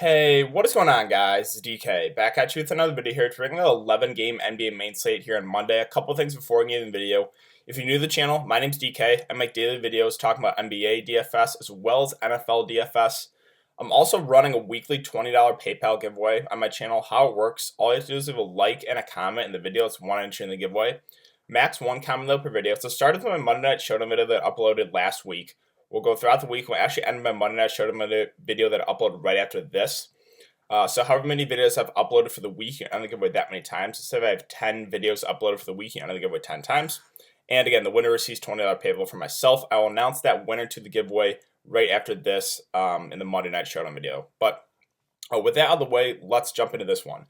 Hey, what is going on, guys? It's DK back at you with another video here to bring the 11-game NBA main slate here on Monday. A couple things before we get into the video. If you're new to the channel, my name's DK. I make daily videos talking about NBA DFS as well as NFL DFS. I'm also running a weekly $20 PayPal giveaway on my channel. How it works, all you have to do is leave a like and a comment in the video. It's one entry in the giveaway. Max one comment though per video. So started with my Monday Night Showdown video that I uploaded last week. We'll go throughout the week. We'll actually end my Monday Night Showdown video that I uploaded right after this. So however many videos I've uploaded for the week, you only give away that many times. Instead of I have 10 videos uploaded for the week, you only give away 10 times. And again, the winner receives $20 payable for myself. I will announce that winner to the giveaway right after this in the Monday Night Showdown video. But with that out of the way, let's jump into this one.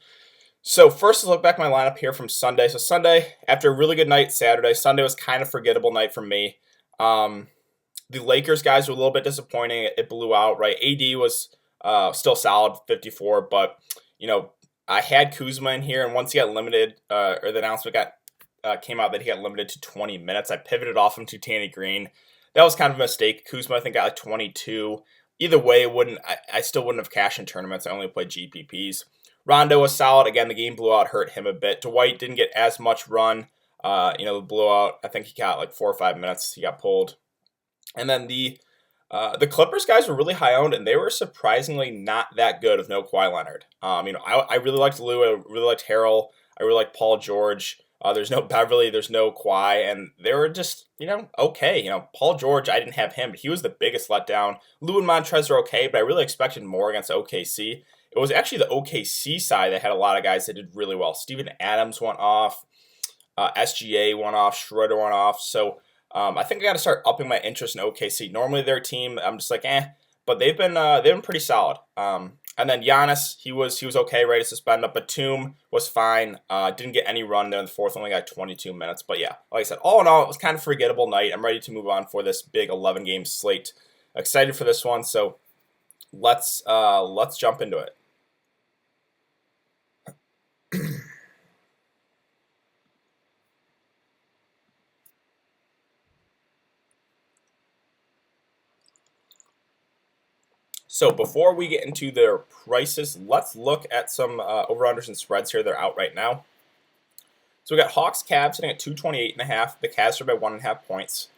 So first, let's look back at my lineup here from Sunday. So Sunday, after a really good night Saturday, Sunday was kind of a forgettable night for me. The Lakers guys were a little bit disappointing. It blew out, right? AD was still solid, 54, but, I had Kuzma in here, and once he got limited, or the announcement came out that he got limited to 20 minutes, I pivoted off him to Danny Green. That was kind of a mistake. Kuzma, I think, got like 22. Either way, I still wouldn't have cashed in tournaments. I only played GPPs. Rondo was solid. Again, the game blew out, hurt him a bit. Dwight didn't get as much run. The blowout, I think he got like 4 or 5 minutes. He got pulled. And then the Clippers guys were really high owned, and they were surprisingly not that good with no Kawhi Leonard. I really liked Lou. I really liked Harrell. I really liked Paul George. There's no Beverly. There's no Kawhi, and they were just okay. Paul George, I didn't have him, but he was the biggest letdown. Lou and Montrez are okay, but I really expected more against OKC. It was actually the OKC side that had a lot of guys that did really well. Steven Adams went off. SGA went off. Schroeder went off. So I think I got to start upping my interest in OKC. Normally their team, I'm just like, but they've been pretty solid. And then Giannis, he was okay, ready to suspend up. Batum was fine. Didn't get any run there in the fourth, only got 22 minutes. But yeah, like I said, all in all, it was kind of a forgettable night. I'm ready to move on for this big 11-game slate. Excited for this one, so let's jump into it. So before we get into their prices, let's look at some over-unders and spreads here. They're out right now. So we got Hawks Cavs sitting at 228.5. The Cavs are by 1.5 points.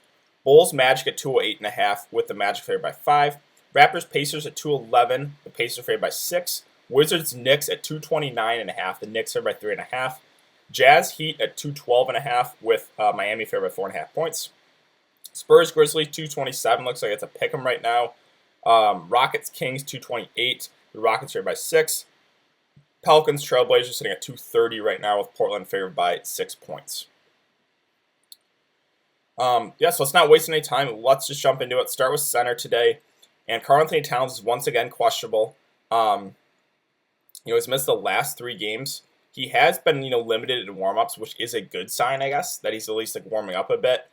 Bulls Magic at 208.5 with the Magic favored by 5. Raptors Pacers at 211. The Pacers are favored by 6. Wizards Knicks at 229.5. The Knicks are by 3.5. Jazz Heat at 212.5 with Miami favored by 4.5 points. Spurs Grizzlies 227. Looks like it's a pick 'em right now. Rockets Kings 228. The Rockets favored by 6. Pelicans Trailblazers sitting at 230 right now with Portland favored by 6 points. So let's not waste any time. Let's just jump into it. Start with center today. And Karl-Anthony Towns is once again questionable. He's missed the last 3 games. He has been, limited in warm-ups, which is a good sign, I guess, that he's at least warming up a bit.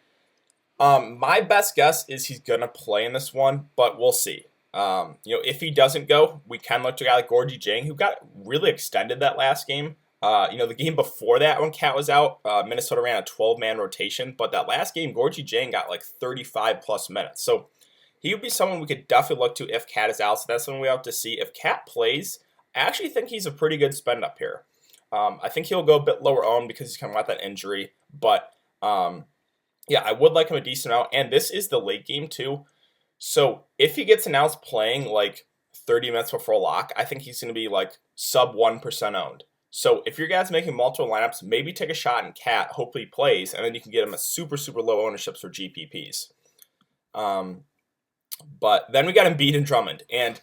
My best guess is he's going to play in this one, but we'll see. If he doesn't go, we can look to a guy like Gorgie Jang, who got really extended that last game. The game before that when Cat was out, Minnesota ran a 12-man rotation, but that last game, Gorgie Jang got 35-plus minutes. So he would be someone we could definitely look to if Cat is out, so that's something we have to see. If Cat plays, I actually think he's a pretty good spend up here. I think he'll go a bit lower owned because he's coming out that injury, but I would like him a decent amount, and this is the late game too. So if he gets announced playing 30 minutes before lock, I think he's going to be sub 1% owned. So if your guy's making multiple lineups, maybe take a shot in Cat, hopefully he plays, and then you can get him at super, super low ownerships for GPPs. But then we got Embiid and Drummond, and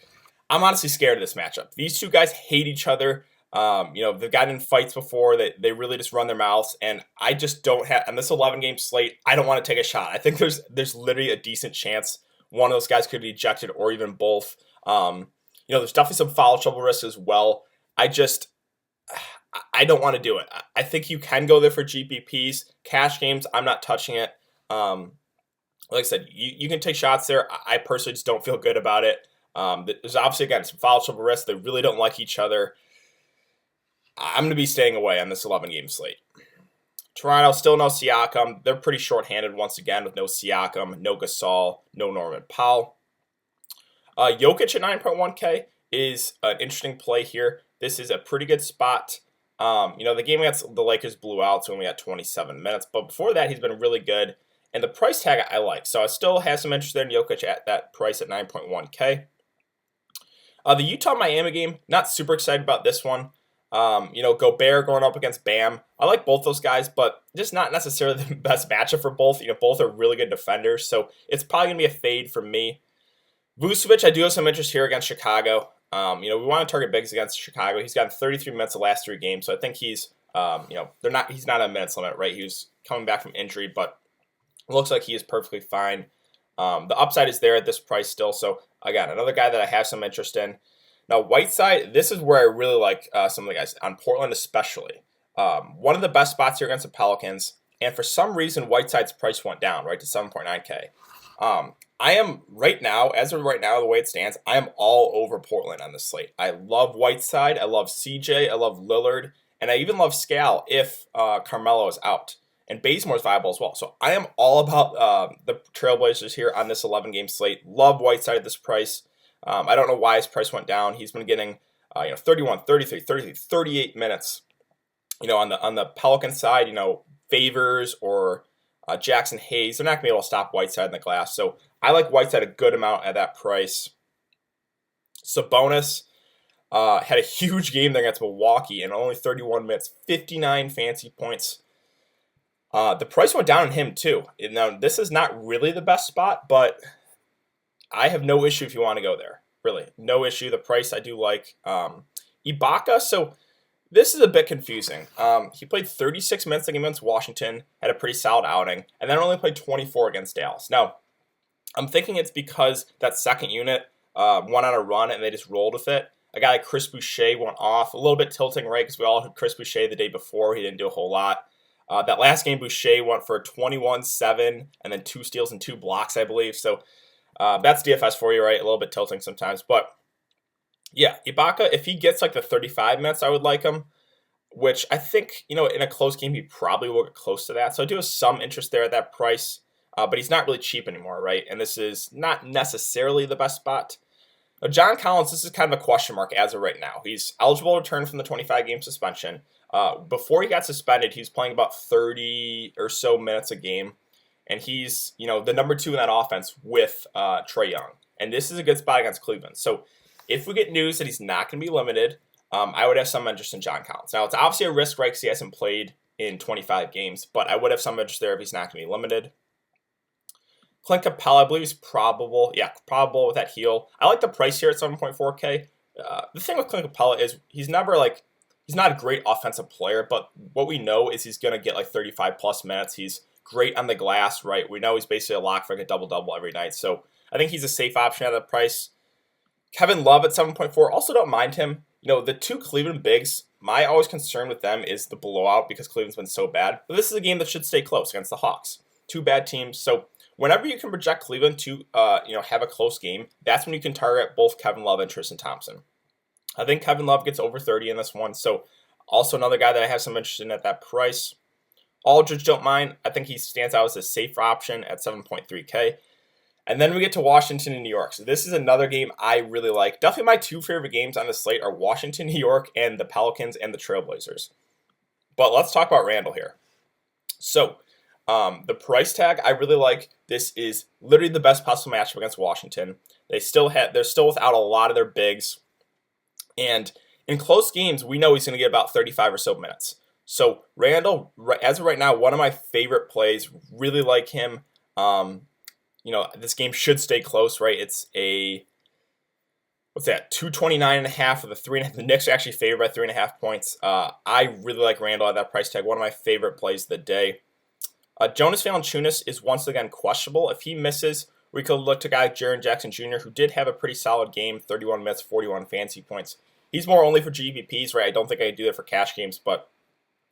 I'm honestly scared of this matchup. These two guys hate each other. They've gotten in fights before. They really just run their mouths, and I just don't have, on this 11-game slate, I don't want to take a shot. I think there's literally a decent chance one of those guys could be ejected or even both. There's definitely some foul trouble risk as well. I don't want to do it. I think you can go there for GPPs. Cash games, I'm not touching it. Like I said, you can take shots there. I personally just don't feel good about it. There's obviously, again, some foul trouble risk. They really don't like each other. I'm going to be staying away on this 11-game slate. Toronto, still no Siakam. They're pretty short-handed once again with no Siakam, no Gasol, no Norman Powell. Jokic at 9.1K is an interesting play here. This is a pretty good spot. The game against the Lakers blew out, so we only got 27 minutes. But before that, he's been really good. And the price tag I like. So I still have some interest there in Jokic at that price at 9.1K. The Utah-Miami game, not super excited about this one. Gobert going up against Bam. I like both those guys, but just not necessarily the best matchup for both. Both are really good defenders, so it's probably going to be a fade for me. Vucevic, I do have some interest here against Chicago. We want to target bigs against Chicago. He's gotten 33 minutes the last 3 games, so I think he's not a minutes limit, right? He was coming back from injury, but it looks like he is perfectly fine. The upside is there at this price still, so again, another guy that I have some interest in. Now, Whiteside, this is where I really like some of the guys, on Portland especially. One of the best spots here against the Pelicans, and for some reason, Whiteside's price went down, right, to 7.9K. I am right now, as of right now, the way it stands, I am all over Portland on this slate. I love Whiteside, I love CJ, I love Lillard, and I even love Scal if Carmelo is out. And Bazemore's viable as well. So I am all about the Trailblazers here on this 11-game slate. Love Whiteside at this price. I don't know why his price went down. He's been getting 31, 33, 33, 38 minutes. On the Pelican side, Favors or Jackson Hayes, they're not going to be able to stop Whiteside in the glass. So I like Whiteside a good amount at that price. Sabonis had a huge game there against Milwaukee in only 31 minutes, 59 fancy points. The price went down on him too. Now, this is not really the best spot, but I have no issue if you want to go there. Really, no issue. The price I do like. Ibaka, so this is a bit confusing. He played 36 minutes against Washington, had a pretty solid outing, and then only played 24 against Dallas. Now, I'm thinking it's because that second unit went on a run and they just rolled with it. A guy like Chris Boucher went off, a little bit tilting, right, because we all had Chris Boucher the day before. He didn't do a whole lot. That last game, Boucher went for 21-7 and then 2 steals and 2 blocks, I believe. So that's DFS for you, right? A little bit tilting sometimes. But yeah, Ibaka, if he gets like the 35 minutes, I would like him, which I think, in a close game, he probably will get close to that. So I do have some interest there at that price, but he's not really cheap anymore, right? And this is not necessarily the best spot. Now, John Collins, this is kind of a question mark as of right now. He's eligible to return from the 25-game suspension. Before he got suspended, he was playing about 30 or so minutes a game. And he's, the number 2 in that offense with Trae Young. And this is a good spot against Cleveland. So if we get news that he's not going to be limited, I would have some interest in John Collins. Now, it's obviously a risk, right, because he hasn't played in 25 games. But I would have some interest there if he's not going to be limited. Clint Capella, I believe, is probable. Yeah, probable with that heel. I like the price here at 7.4K. The thing with Clint Capella is he's not a great offensive player, but what we know is he's going to get like 35-plus minutes. He's great on the glass, right? We know he's basically a lock for like a double-double every night. So I think he's a safe option at that price. Kevin Love at 7.4. Also don't mind him. The 2 Cleveland bigs, my always concern with them is the blowout because Cleveland's been so bad. But this is a game that should stay close against the Hawks. 2 bad teams. So whenever you can project Cleveland to have a close game, that's when you can target both Kevin Love and Tristan Thompson. I think Kevin Love gets over 30 in this one, so also another guy that I have some interest in at that price. Aldridge, don't mind. I think he stands out as a safer option at 7.3K. And then we get to Washington and New York. So this is another game I really like. Definitely my 2 favorite games on the slate are Washington, New York, and the Pelicans and the Trailblazers. But let's talk about Randall here. So the price tag I really like. This is literally the best possible matchup against Washington. They're still without a lot of their bigs. And in close games, we know he's going to get about 35 or so minutes. So Randall, as of right now, one of my favorite plays. Really like him. This game should stay close, right? It's a 229.5 for the 3.5. The Knicks are actually favored by 3.5 points. I really like Randall at that price tag. One of my favorite plays of the day. Jonas Valanciunas is once again questionable. If he misses, we could look to a guy like Jaren Jackson Jr., who did have a pretty solid game, 31 minutes, 41 fantasy points. He's more only for GPPs, right? I don't think I could do that for cash games, but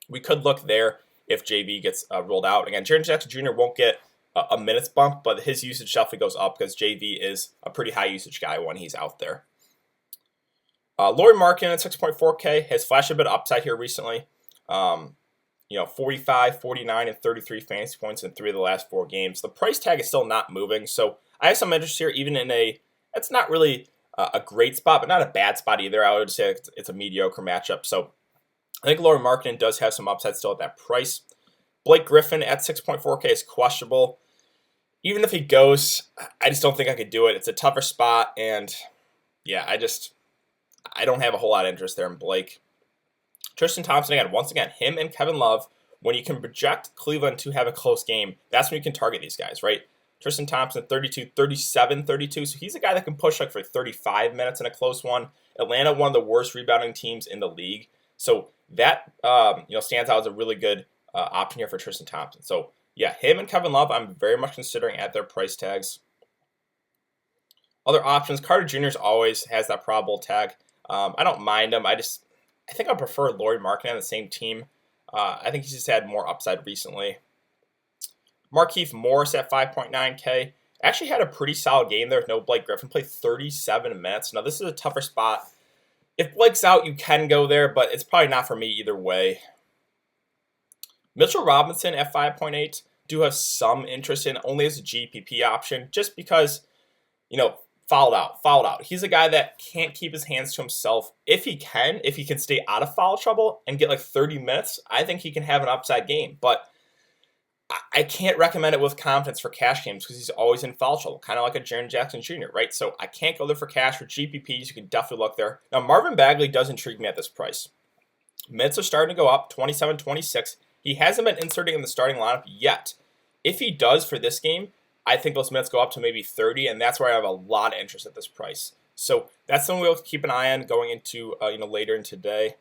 we could look there if JV gets rolled out. Again, Jaren Jackson Jr. won't get a minutes bump, but his usage definitely goes up because JV is a pretty high usage guy when he's out there. Lauri Markkanen at 6.4K has flashed a bit of upside here recently. 45, 49, and 33 fantasy points in 3 of the last 4 games. The price tag is still not moving, so I have some interest here, even in it's not really a great spot, but not a bad spot either. I would say it's a mediocre matchup. So I think Lauri Markkanen does have some upside still at that price. Blake Griffin at 6.4K is questionable. Even if he goes, I just don't think I could do it. It's a tougher spot, and yeah, I don't have a whole lot of interest there in Blake. Tristan Thompson, once again, him and Kevin Love, when you can project Cleveland to have a close game, that's when you can target these guys, right? Tristan Thompson, 32, 37, 32. So he's a guy that can push like for 35 minutes in a close one. Atlanta, one of the worst rebounding teams in the league. So that stands out as a really good option here for Tristan Thompson. So yeah, him and Kevin Love, I'm very much considering at their price tags. Other options, Carter Jr. always has that probable tag. I don't mind him. I think I prefer Lauri Markkanen on the same team. I think he's just had more upside recently. Markieff Morris at 5.9K. Actually had a pretty solid game there with no Blake Griffin. Played 37 minutes. Now, this is a tougher spot. If Blake's out, you can go there, but it's probably not for me either way. Mitchell Robinson at 5.8. Do have some interest in, only as a GPP option, just because, fouled out. He's a guy that can't keep his hands to himself. If he can stay out of foul trouble and get like 30 minutes, I think he can have an upside game. But I can't recommend it with confidence for cash games because he's always in foul trouble, kind of like a Jaren Jackson Jr., right? So I can't go there for cash. For GPPs, you can definitely look there. Now, Marvin Bagley does intrigue me at this price. Minutes are starting to go up, 27, 26. He hasn't been inserting in the starting lineup yet. If he does for this game, I think those minutes go up to maybe 30, and that's where I have a lot of interest at this price. So that's something we'll keep an eye on going into later in today.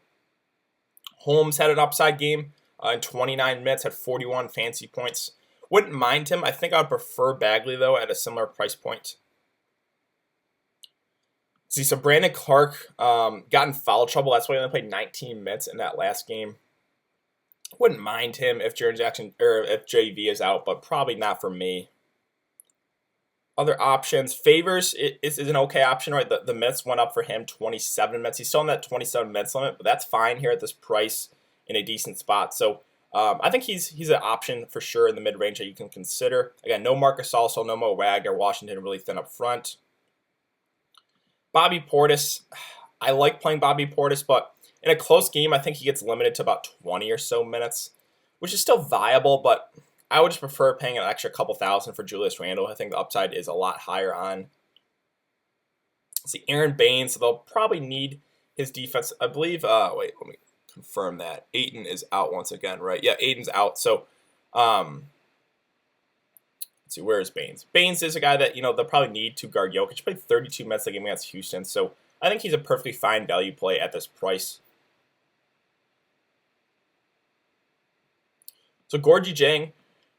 Holmes had an upside game in 29 minutes, had 41 fancy points. Wouldn't mind him. I think I'd prefer Bagley, though, at a similar price point. See, so Brandon Clark got in foul trouble. That's why he only played 19 minutes in that last game. Wouldn't mind him if Jaren Jackson or if JV is out, but probably not for me. Other options, Favors is an okay option, right? The minutes went up for him, 27 minutes. He's still in that 27 minutes limit, but that's fine here at this price in a decent spot. So I think he's an option for sure in the mid-range that you can consider. Again, no Marcus Gasol, no Mo Wagner. Washington really thin up front. Bobby Portis, I like playing Bobby Portis, but in a close game, I think he gets limited to about 20 or so minutes, which is still viable, but I would just prefer paying an extra couple thousand for Julius Randle. I think the upside is a lot higher on. See, Aaron Baines, so they'll probably need his defense. I believe, let me confirm that. Ayton is out once again, right? Yeah, Ayton's out. So, let's see, where is Baines? Baines is a guy that, they'll probably need to guard Jokic. He played 32 minutes the game against Houston, so I think he's a perfectly fine value play at this price. So, Gorgie Jang,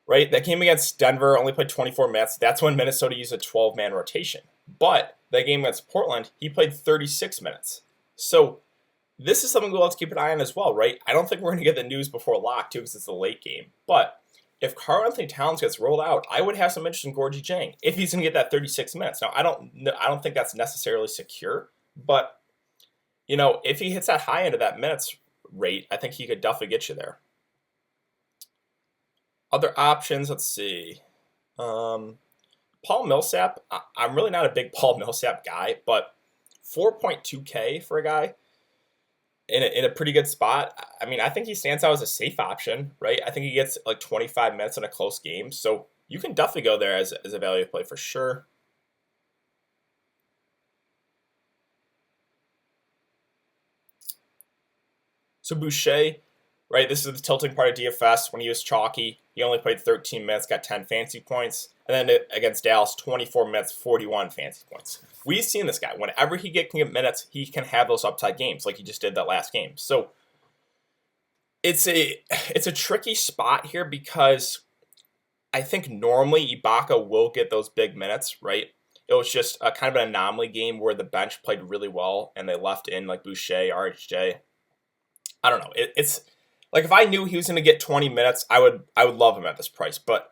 right? That game against Denver only played 24 minutes. That's when Minnesota used a 12-man rotation. But that game against Portland, he played 36 minutes. So this is something we'll have to keep an eye on as well, right? I don't think we're going to get the news before lock, too, because it's a late game. But if Karl-Anthony Towns gets rolled out, I would have some interest in Gorgie Jang if he's going to get that 36 minutes. Now, I don't think that's necessarily secure. But, if he hits that high end of that minutes rate, I think he could definitely get you there. Other options, let's see. Paul Millsap, I'm really not a big Paul Millsap guy, but 4.2K for a guy in a pretty good spot. I mean, I think he stands out as a safe option, right? I think he gets like 25 minutes in a close game, so you can definitely go there as a value play for sure. So Boucher, right? This is the tilting part of DFS. When he was chalky, he only played 13 minutes, got 10 fancy points. And then against Dallas, 24 minutes, 41 fancy points. We've seen this guy. Whenever he can get minutes, he can have those upside games like he just did that last game. So it's a tricky spot here because I think normally Ibaka will get those big minutes, right? It was just a kind of an anomaly game where the bench played really well and they left in like Boucher, RHJ. I don't know. It's like if I knew he was going to get 20 minutes, I would love him at this price. But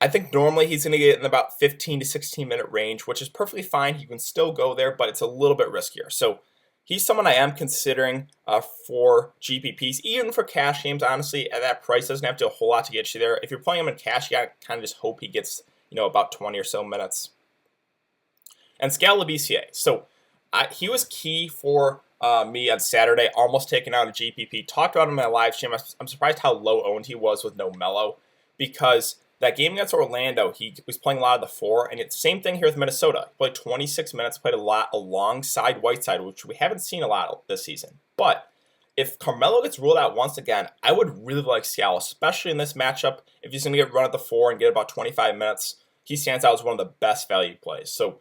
I think normally he's going to get in about 15 to 16 minute range, which is perfectly fine. You can still go there, but it's a little bit riskier. So he's someone I am considering for GPPs, even for cash games. Honestly, at that price, doesn't have to do a whole lot to get you there. If you're playing him in cash, you got to kind of just hope he gets about 20 or so minutes. and Scala BCA. So he was key for me on Saturday, almost taking out a GPP. Talked about him in my live stream. I'm surprised how low owned he was with no Melo, because that game against Orlando, he was playing a lot of the four, and it's the same thing here with Minnesota. He played 26 minutes, played a lot alongside Whiteside, which we haven't seen a lot this season. But if Carmelo gets ruled out once again, I would really like Scala, especially in this matchup. If he's going to get run at the four and get about 25 minutes, he stands out as one of the best value plays. So,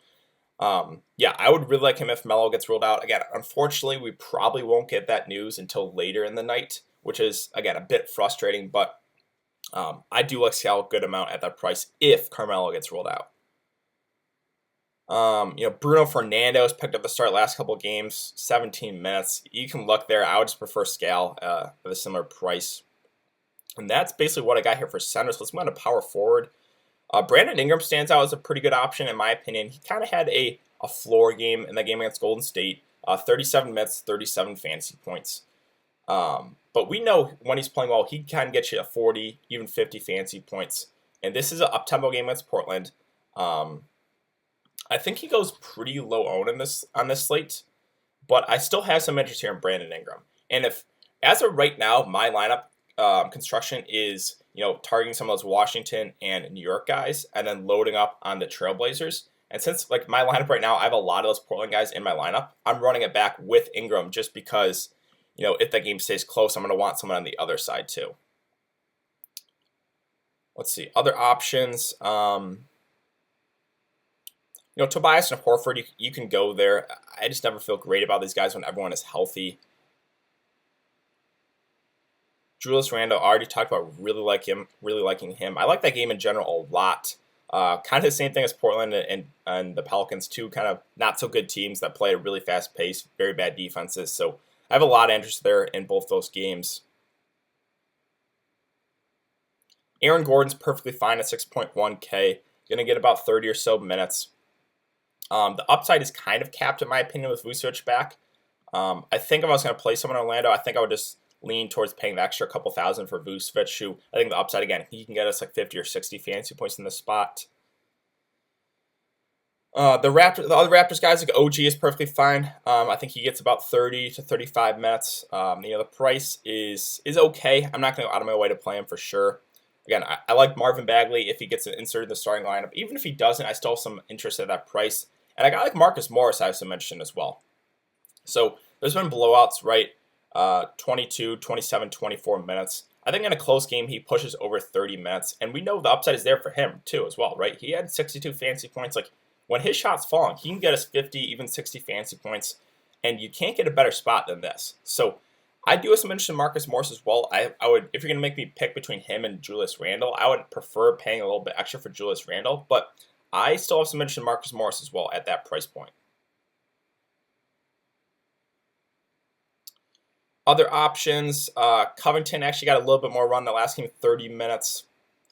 yeah, I would really like him if Melo gets ruled out. Again, unfortunately, we probably won't get that news until later in the night, which is, again, a bit frustrating. But I do like Scala a good amount at that price if Carmelo gets ruled out. Bruno Fernando picked up the start last couple of games, 17 minutes. You can look there. I would just prefer Scala at a similar price. And that's basically what I got here for centers. Let's move on to power forward. Brandon Ingram stands out as a pretty good option, in my opinion. He kind of had a floor game in that game against Golden State. 37 minutes, 37 fantasy points. But we know when he's playing well, he can get you a 40, even 50 fantasy points. And this is an up-tempo game against Portland. I think he goes pretty low owned on this slate, but I still have some interest here in Brandon Ingram. And if, as of right now, my lineup construction is targeting some of those Washington and New York guys, and then loading up on the Trailblazers. And since like my lineup right now, I have a lot of those Portland guys in my lineup. I'm running it back with Ingram just because if that game stays close, I'm going to want someone on the other side too. Let's see other options. Tobias and Horford, you can go there. I just never feel great about these guys when everyone is healthy. Julius Randle, I already talked about really liking him. I like that game in general a lot. Kind of the same thing as Portland and the Pelicans, two kind of not so good teams that play at a really fast pace, very bad defenses. So I have a lot of interest there in both those games. Aaron Gordon's perfectly fine at 6.1K. Going to get about 30 or so minutes. The upside is kind of capped, in my opinion, with Vucevic back. I think if I was going to play someone in Orlando, I think I would just lean towards paying the extra couple thousand for Vucevic, who I think the upside, again, he can get us like 50 or 60 fantasy points in the spot. The other Raptors guys, like OG is perfectly fine. I think he gets about 30 to 35 minutes. The price is okay. I'm not going to go out of my way to play him for sure. Again, I like Marvin Bagley if he gets inserted in the starting lineup. Even if he doesn't, I still have some interest at that price. And I got like Marcus Morris, I have some mention as well. So there's been blowouts, right? 22, 27, 24 minutes. I think in a close game, he pushes over 30 minutes. And we know the upside is there for him too as well, right? He had 62 fantasy points. Like when his shot's falling, he can get us 50, even 60 fantasy points. And you can't get a better spot than this. So I do have some interest in Marcus Morris as well. I would, if you're going to make me pick between him and Julius Randle, I would prefer paying a little bit extra for Julius Randle. But I still have some interest in Marcus Morris as well at that price point. Other options, Covington actually got a little bit more run the last game, 30 minutes.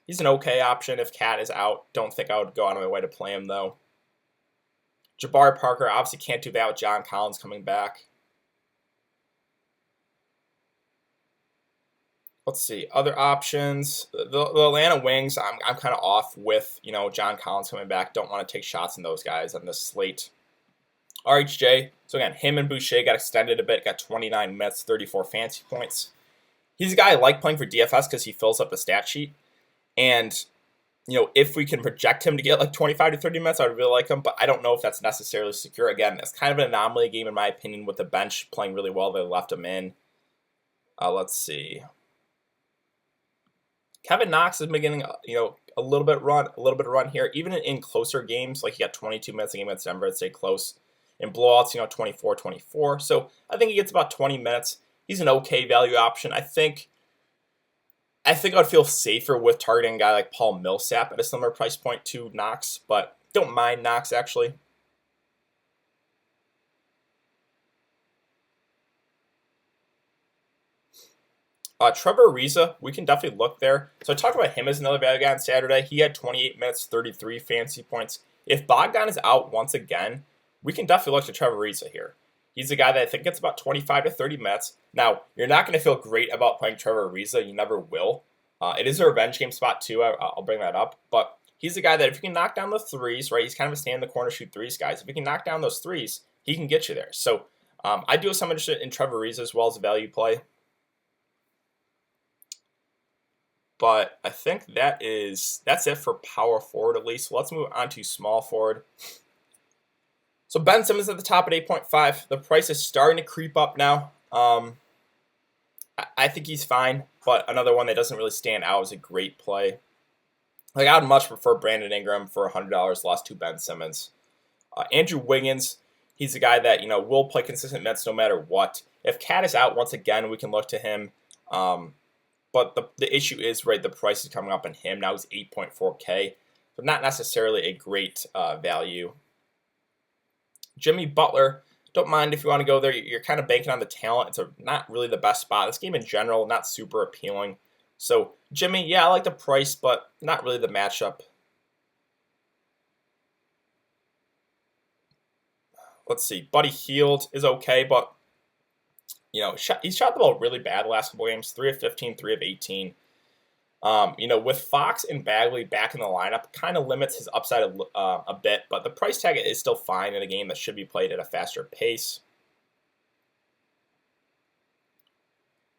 He's an okay option if Cat is out. Don't think I would go out of my way to play him, though. Jabari Parker obviously can't do that with John Collins coming back. Let's see, other options. The Atlanta Wings, I'm kind of off with, John Collins coming back. Don't want to take shots in those guys on this slate. RHJ, so again, him and Boucher got extended a bit, got 29 minutes, 34 fantasy points. He's a guy I like playing for DFS because he fills up the stat sheet. And, if we can project him to get like 25 to 30 minutes, I would really like him, but I don't know if that's necessarily secure. Again, it's kind of an anomaly game in my opinion with the bench playing really well. They left him in. Let's see. Kevin Knox is beginning, a little bit of run here, even in closer games. Like he got 22 minutes a game against Denver, I'd say close. In blowouts, 24. So I think he gets about 20 minutes. He's an okay value option. I think I would feel safer with targeting a guy like Paul Millsap at a similar price point to Knox, but don't mind Knox actually. Trevor Ariza, we can definitely look there. So I talked about him as another value guy on Saturday. He had 28 minutes, 33 fantasy points. If Bogdan is out once again, we can definitely look to Trevor Ariza here. He's a guy that I think gets about 25 to 30 minutes. Now, you're not going to feel great about playing Trevor Ariza. You never will. It is a revenge game spot too. I'll bring that up. But he's the guy that if you can knock down the threes, right, he's kind of a stand in the corner, shoot threes guys. If he can knock down those threes, he can get you there. So I do have some interest in Trevor Ariza as well as a value play. But I think that's it for power forward at least. So let's move on to small forward. So Ben Simmons at the top at 8.5. The price is starting to creep up now. I think he's fine, but another one that doesn't really stand out as a great play. Like I would much prefer Brandon Ingram for $100 lost to Ben Simmons. Andrew Wiggins, he's a guy that will play consistent minutes no matter what. If Cat is out once again, we can look to him. But the issue is, right, the price is coming up on him. Now he's 8.4K. So not necessarily a great value. Jimmy Butler, don't mind if you want to go there. You're kind of banking on the talent. It's not really the best spot. This game in general, not super appealing. So Jimmy, yeah, I like the price, but not really the matchup. Let's see. Buddy Hield is okay, but he's shot the ball really bad the last couple games. 3 of 15, 3 of 18. With Fox and Bagley back in the lineup, kind of limits his upside a bit, but the price tag is still fine in a game that should be played at a faster pace.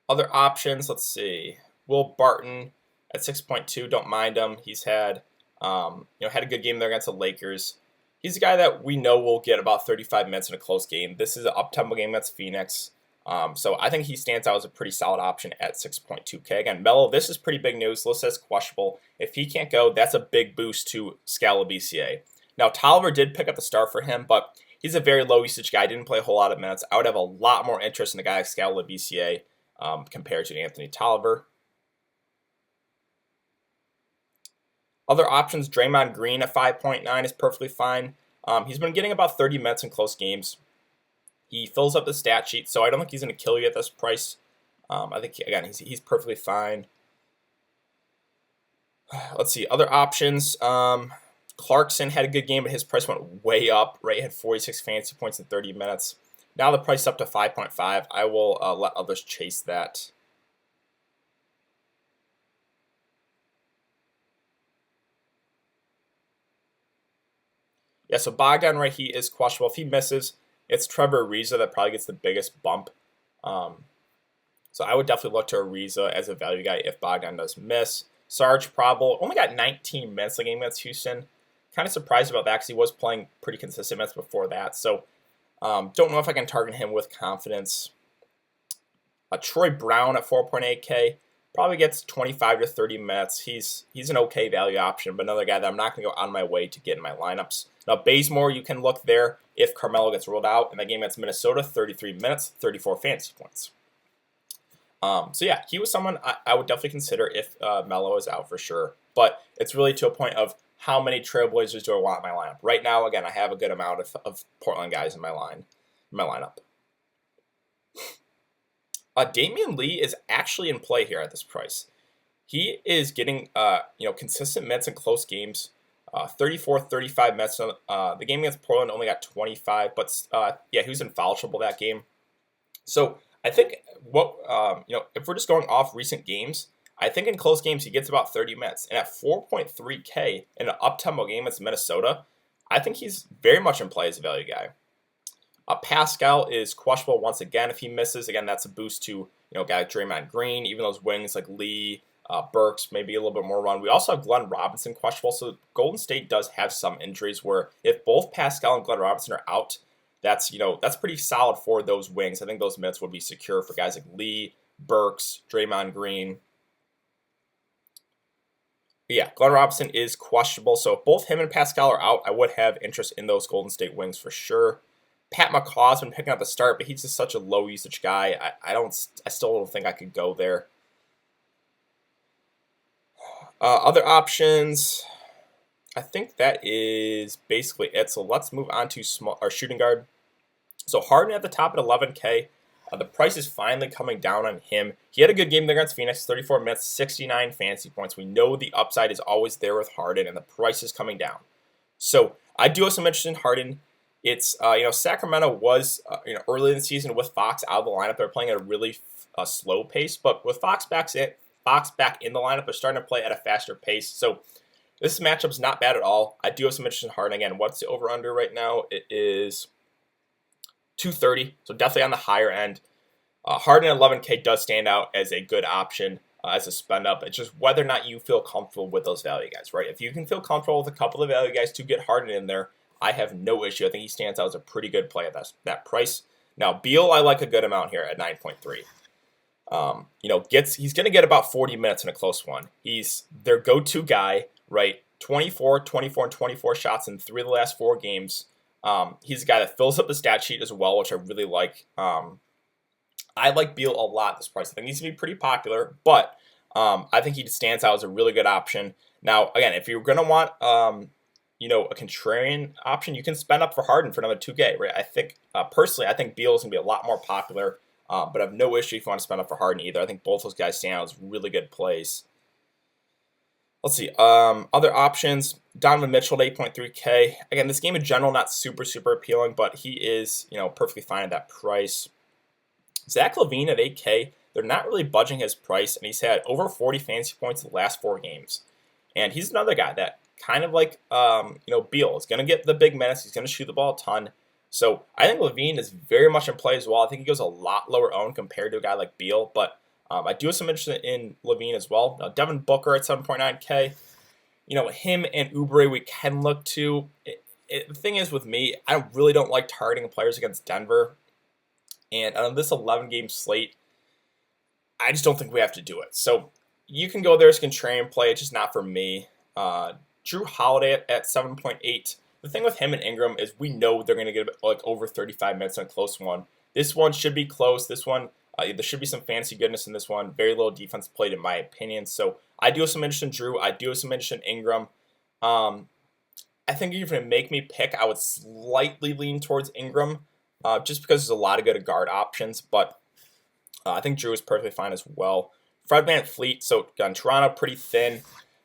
Other options, let's see. Will Barton at 6.2, don't mind him. He's had a good game there against the Lakers. He's a guy that we know will get about 35 minutes in a close game. This is an up-tempo game against Phoenix. So I think he stands out as a pretty solid option at 6.2K. Again, Melo, this is pretty big news. List says questionable. If he can't go, that's a big boost to Scala BCA. Now, Tolliver did pick up the start for him, but he's a very low usage guy. Didn't play a whole lot of minutes. I would have a lot more interest in a guy like Scala BCA compared to Anthony Tolliver. Other options, Draymond Green at 5.9 is perfectly fine. He's been getting about 30 minutes in close games. He fills up the stat sheet, so I don't think he's going to kill you at this price. I think, again, he's perfectly fine. Let's see, other options. Clarkson had a good game, but his price went way up, right? He had 46 fantasy points in 30 minutes. Now the price is up to 5.5. I will let others chase that. Yeah, so Bogdan, right, he is questionable. If he misses, it's Trevor Ariza that probably gets the biggest bump. So I would definitely look to Ariza as a value guy if Bogdan does miss. Sarge Probable only got 19 minutes the game against Houston. Kind of surprised about that because he was playing pretty consistent minutes before that. So don't know if I can target him with confidence. Troy Brown at 4.8K probably gets 25 to 30 minutes. He's an okay value option, but another guy that I'm not going to go out of my way to get in my lineups. Now, Bazemore, you can look there if Carmelo gets ruled out. In that game against Minnesota, 33 minutes, 34 fantasy points. So yeah, he was someone I would definitely consider if Melo is out for sure. But it's really to a point of how many Trailblazers do I want in my lineup. Right now, again, I have a good amount of Portland guys in my lineup. Damian Lee is actually in play here at this price. He is getting consistent minutes in close games. 34, 35 minutes. The game against Portland only got 25, but he was in foul trouble that game. So I think if we're just going off recent games, I think in close games he gets about 30 minutes. And at 4.3K in an up-tempo game against Minnesota, I think he's very much in play as a value guy. Pascal is questionable once again. If he misses, again, that's a boost to guy like Draymond Green, even those wings like Lee, Burks, maybe a little bit more run. We also have Glenn Robinson questionable. So Golden State does have some injuries where if both Pascal and Glenn Robinson are out, that's pretty solid for those wings. I think those minutes would be secure for guys like Lee, Burks, Draymond Green. But yeah, Glenn Robinson is questionable. So if both him and Pascal are out, I would have interest in those Golden State wings for sure. Pat McCaw's been picking up the start, but he's just such a low usage guy. I still don't think I could go there. Other options, I think that is basically it. So let's move on to shooting guard. So Harden at the top at 11K. The price is finally coming down on him. He had a good game there against Phoenix, 34 minutes, 69 fantasy points. We know the upside is always there with Harden, and the price is coming down. So I do have some interest in Harden. It's Sacramento was early in the season with Fox out of the lineup. They're playing at a really slow pace, but with Fox back in the lineup, they're starting to play at a faster pace. So This matchup's not bad at all. I do have some interest in Harden again. What's the over-under right now? It is 230, so definitely on the higher end. Harden at 11K does stand out as a good option as a spend up. It's just whether or not you feel comfortable with those value guys, right? If you can feel comfortable with a couple of value guys to get Harden in there, I have no issue. I think he stands out as a pretty good play at that price. Now, Beal, I like a good amount here at 9.3. He's going to get about 40 minutes in a close one. He's their go-to guy, right? 24, 24, and 24 shots in 3 of the last 4 games. He's a guy that fills up the stat sheet as well, which I really like. I like Beal a lot this price. I think he's going to be pretty popular, but I think he stands out as a really good option. Now, again, if you're going to want a contrarian option, you can spend up for Harden for another 2K, right? I think, personally, I think Beal is going to be a lot more popular, but I have no issue if you want to spend up for Harden either. I think both those guys stand out as really good plays. Let's see. Other options, Donovan Mitchell at 8.3K. Again, this game in general, not super, super appealing, but he is, perfectly fine at that price. Zach LaVine at 8K, they're not really budging his price, and he's had over 40 fantasy points in the last 4 games. And he's another guy that kind of like, Beal is going to get the big minutes. He's going to shoot the ball a ton. So I think LaVine is very much in play as well. I think he goes a lot lower owned compared to a guy like Beal, but I do have some interest in LaVine as well. Now, Devin Booker at 7.9K, him and Oubre we can look to. The thing is with me, I really don't like targeting players against Denver. And on this 11-game slate, I just don't think we have to do it. So you can go there as contrarian play. It's just not for me. Drew Holiday at 7.8. The thing with him and Ingram is we know they're going to get over 35 minutes on a close one. This one should be close. This one, there should be some fancy goodness in this one. Very little defense played in my opinion. So I do have some interest in Drew. I do have some interest in Ingram. I think if you make me pick, I would slightly lean towards Ingram. Just because there's a lot of good guard options, but I think Drew is perfectly fine as well. Fred VanVleet, so again, Toronto pretty thin.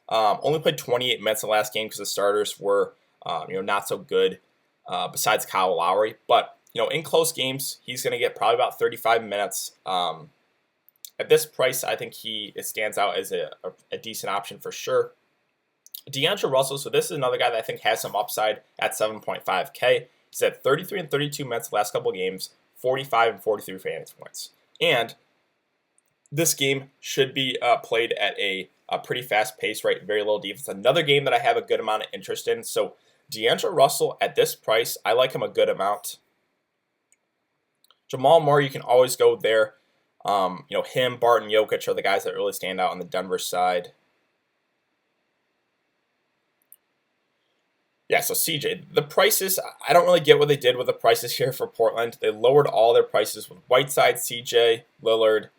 Only played 28 minutes in the last game because the starters were, not so good. Besides Kyle Lowry, but in close games, he's going to get probably about 35 minutes. At this price, I think it stands out as a decent option for sure. D'Angelo Russell, so this is another guy that I think has some upside at 7.5K. He's had 33 and 32 minutes the last couple of games, 45 and 43 fantasy points. And this game should be played at a pretty fast pace, right? Very little defense. Another game that I have a good amount of interest in. So D'Angelo Russell at this price, I like him a good amount. Jamal Murray, you can always go there. Him, Barton, Jokic are the guys that really stand out on the Denver side. Yeah, so CJ, the prices, I don't really get what they did with the prices here for Portland. They lowered all their prices with Whiteside, CJ, Lillard,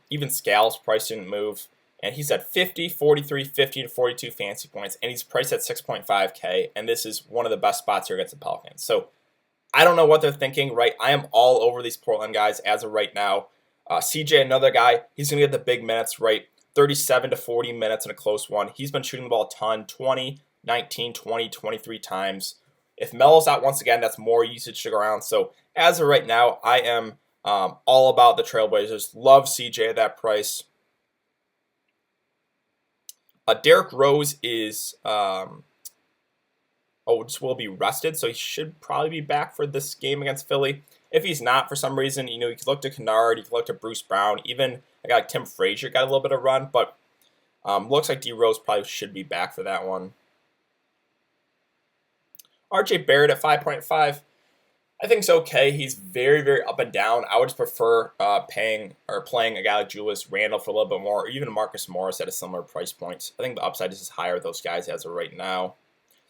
even Scal's price didn't move. And he's at 50, 43, 50, and 42 fantasy points, and he's priced at 6.5K, and this is one of the best spots here against the Pelicans. So I don't know what they're thinking, right? I am all over these Portland guys as of right now. CJ, another guy, he's going to get the big minutes, right? 37 to 40 minutes in a close one. He's been shooting the ball a ton, 20, 19, 20, 23 times. If Melo's out once again, that's more usage to go around. So as of right now, I am all about the Trailblazers. Love CJ at that price. Derrick Rose is will be rested, so he should probably be back for this game against Philly. If he's not, for some reason, you could look to Kennard, you could look to Bruce Brown, even a guy like Tim Frazier got a little bit of run, but looks like D Rose probably should be back for that one. RJ Barrett at 5.5. I think it's okay. He's very, very up and down. I would just prefer playing a guy like Julius Randle for a little bit more, or even Marcus Morris at a similar price point. I think the upside is just higher with those guys as of right now.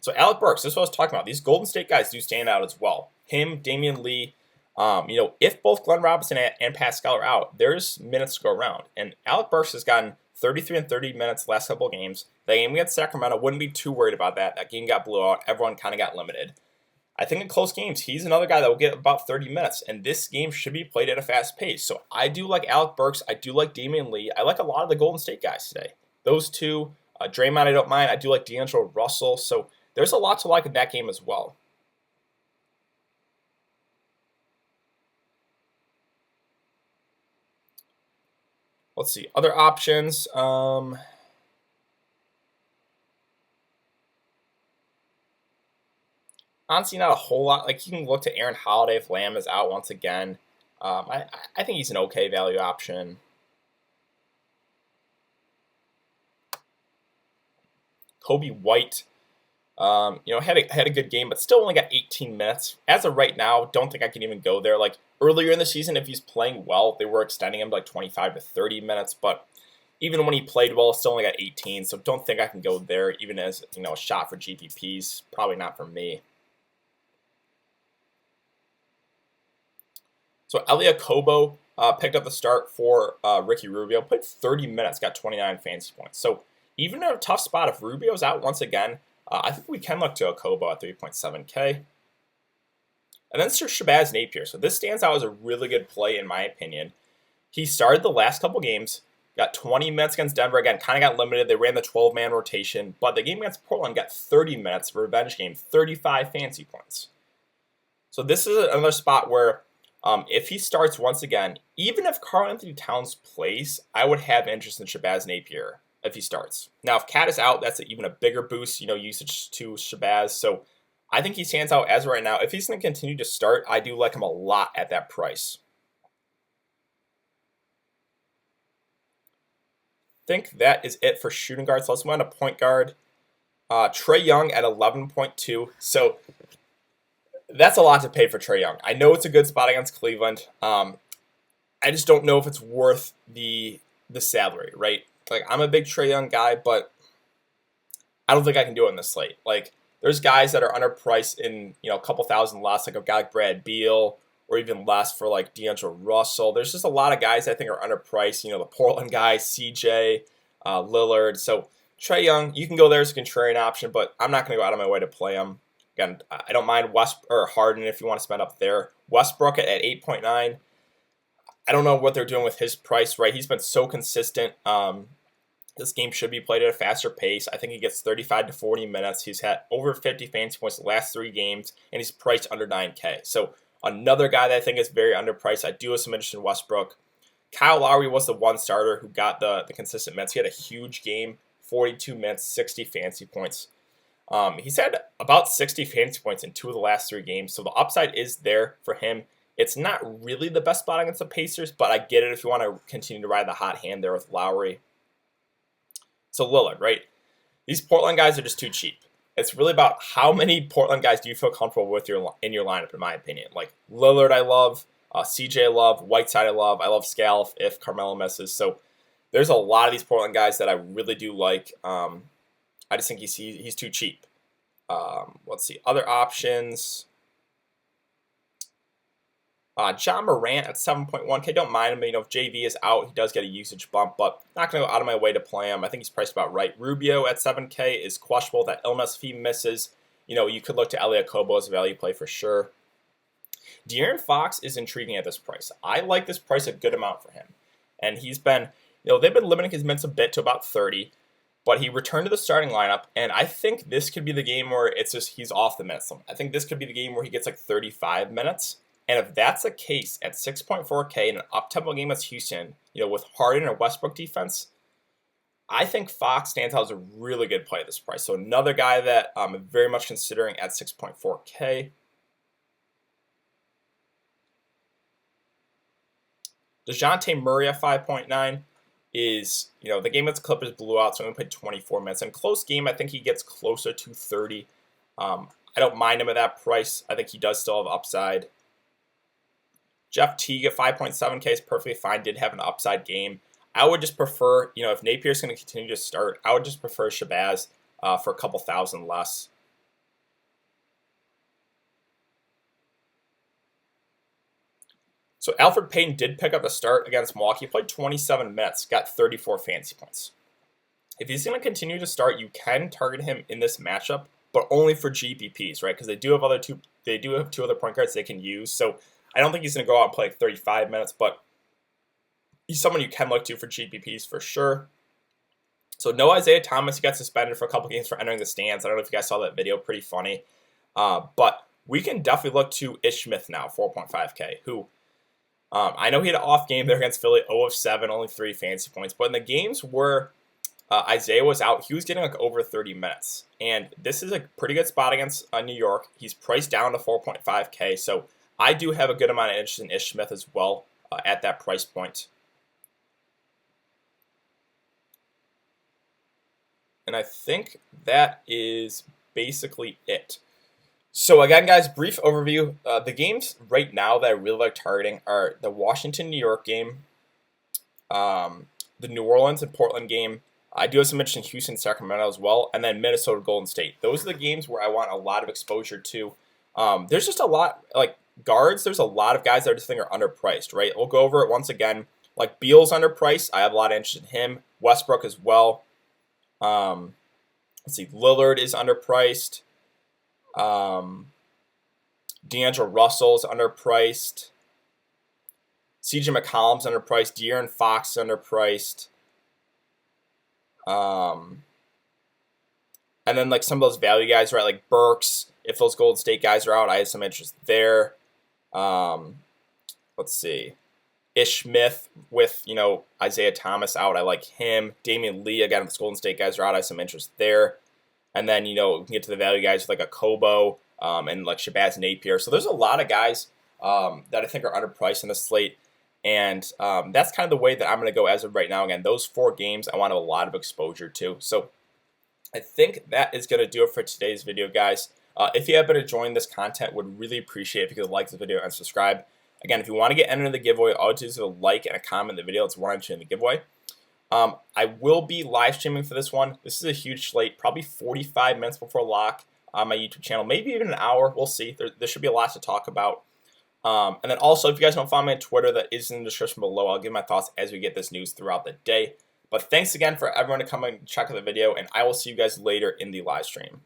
So Alec Burks, this is what I was talking about. These Golden State guys do stand out as well. Him, Damian Lee. If both Glenn Robinson and Pascal are out, there's minutes to go around. And Alec Burks has gotten 33 and 30 minutes the last couple of games. The game against Sacramento, wouldn't be too worried about that. That game got blew out. Everyone kind of got limited. I think in close games, he's another guy that will get about 30 minutes, and this game should be played at a fast pace. So I do like Alec Burks. I do like Damian Lee. I like a lot of the Golden State guys today. Those two, Draymond I don't mind. I do like D'Angelo Russell. So there's a lot to like in that game as well. Let's see. Other options. honestly not a whole lot. Like, you can look to Aaron Holiday if Lamb is out once again. I think he's an okay value option. Kobe White, had a good game, but still only got 18 minutes. As of right now, don't think I can even go there. Like, earlier in the season, if he's playing well, they were extending him to like 25 to 30 minutes, but even when he played well, still only got 18, so don't think I can go there, even as, a shot for GPPs. Probably not for me. So Elia Kobo picked up the start for Ricky Rubio, played 30 minutes, got 29 fantasy points. So even in a tough spot, if Rubio's out once again, I think we can look to a Kobo at 3.7K. And then Sir Shabazz Napier. So this stands out as a really good play, in my opinion. He started the last couple games, got 20 minutes against Denver. Again, kind of got limited. They ran the 12-man rotation. But the game against Portland got 30 minutes, revenge game, 35 fantasy points. So this is another spot where if he starts once again, even if Karl-Anthony Towns plays, I would have interest in Shabazz Napier if he starts. Now, if Cat is out, that's even a bigger boost, usage to Shabazz. So I think he stands out as of right now. If he's going to continue to start, I do like him a lot at that price. I think that is it for shooting guards. So let's move on to point guard. Trae Young at 11.2. So that's a lot to pay for Trae Young. I know it's a good spot against Cleveland. I just don't know if it's worth the salary, right? Like, I'm a big Trae Young guy, but I don't think I can do it in this slate. Like, there's guys that are underpriced in, a couple thousand less, like a guy like Brad Beal, or even less for like D'Angelo Russell. There's just a lot of guys I think are underpriced. The Portland guys, CJ, Lillard. So Trae Young, you can go there as a contrarian option, but I'm not going to go out of my way to play him. Again, I don't mind Harden if you want to spend up there. Westbrook at 8.9. I don't know what they're doing with his price, right? He's been so consistent. This game should be played at a faster pace. I think he gets 35 to 40 minutes. He's had over 50 fantasy points the last 3 games, and he's priced under 9K. So another guy that I think is very underpriced. I do have some interest in Westbrook. Kyle Lowry was the one starter who got the consistent minutes. He had a huge game, 42 minutes, 60 fantasy points. He's had about 60 fantasy points in 2 of the last 3 games, so the upside is there for him. It's not really the best spot against the Pacers, but I get it if you want to continue to ride the hot hand there with Lowry. So Lillard, right? These Portland guys are just too cheap. It's really about how many Portland guys do you feel comfortable with in your lineup, in my opinion. Like Lillard, I love. CJ, I love. Whiteside, I love. I love Scal if Carmelo misses. So there's a lot of these Portland guys that I really do like. I just think he's too cheap. Let's see. Other options. John Morant at 7.1K. Don't mind him. If JV is out, he does get a usage bump, but not going to go out of my way to play him. I think he's priced about right. Rubio at 7K is questionable. That illness, if he misses, you could look to Elia Kobo as a value play for sure. De'Aaron Fox is intriguing at this price. I like this price a good amount for him. And he's been, they've been limiting his minutes a bit to about 30, but he returned to the starting lineup, and I think this could be the game where it's just he's off the minutes limit. I think this could be the game where he gets like 35 minutes. And if that's the case at 6.4K in an up-tempo game against Houston, with Harden or Westbrook defense, I think Fox stands out as a really good play at this price. So another guy that I'm very much considering at 6.4K. DeJounte Murray at 5.9 is, the game against Clippers blew out, so I'm going to put 24 minutes. In close game, I think he gets closer to 30. I don't mind him at that price. I think he does still have upside. Jeff Teague at 5.7K is perfectly fine. Did have an upside game. I would just prefer, if Napier's going to continue to start, I would just prefer Shabazz for a couple thousand less. So Alfred Payton did pick up the start against Milwaukee. He played 27 minutes, got 34 fantasy points. If he's going to continue to start, you can target him in this matchup, but only for GPPs, right? Because they do have two other point guards they can use. So I don't think he's going to go out and play like 35 minutes, but he's someone you can look to for GPPs for sure. So no Isaiah Thomas. He got suspended for a couple games for entering the stands. I don't know if you guys saw that video. Pretty funny. But we can definitely look to Ish Smith now, 4.5K, who I know he had an off game there against Philly, 0 of 7, only 3 fantasy points. But in the games where Isaiah was out, he was getting like over 30 minutes. And this is a pretty good spot against New York. He's priced down to 4.5K. So I do have a good amount of interest in Ish Smith as well at that price point. And I think that is basically it. So again, guys, brief overview. The games right now that I really like targeting are the Washington-New York game, the New Orleans and Portland game. I do have some interest in Houston, Sacramento as well, and then Minnesota, Golden State. Those are the games where I want a lot of exposure to. There's just a lot, like guards, there's a lot of guys that I just think are underpriced, right? We'll go over it once again. Like Beal's underpriced. I have a lot of interest in him. Westbrook as well. Let's see, Lillard is underpriced. D'Angelo Russell's underpriced. CJ McCollum's underpriced. De'Aaron Fox is underpriced. And then like some of those value guys, right? Like Burks. If those Golden State guys are out, I have some interest there. Let's see. Ish Smith with, Isaiah Thomas out. I like him. Damian Lee, again, if the Golden State guys are out, I have some interest there. And then, we can get to the value guys with like a Kobo and like Shabazz Napier. So there's a lot of guys that I think are underpriced in the slate. And that's kind of the way that I'm going to go as of right now. Again, those 4 games I want a lot of exposure to. So I think that is going to do it for today's video, guys. If you have been enjoying this content, would really appreciate it if you could like the video and subscribe. Again, if you want to get entered in the giveaway, all you do is a like and a comment in the video. It's 1 entry in the giveaway. I will be live streaming for this one. This is a huge slate, probably 45 minutes before lock on my YouTube channel, maybe even an hour. We'll see. There should be a lot to talk about. And then also, if you guys don't follow me on Twitter, that is in the description below. I'll give my thoughts as we get this news throughout the day. But thanks again for everyone to come and check out the video, and I will see you guys later in the live stream.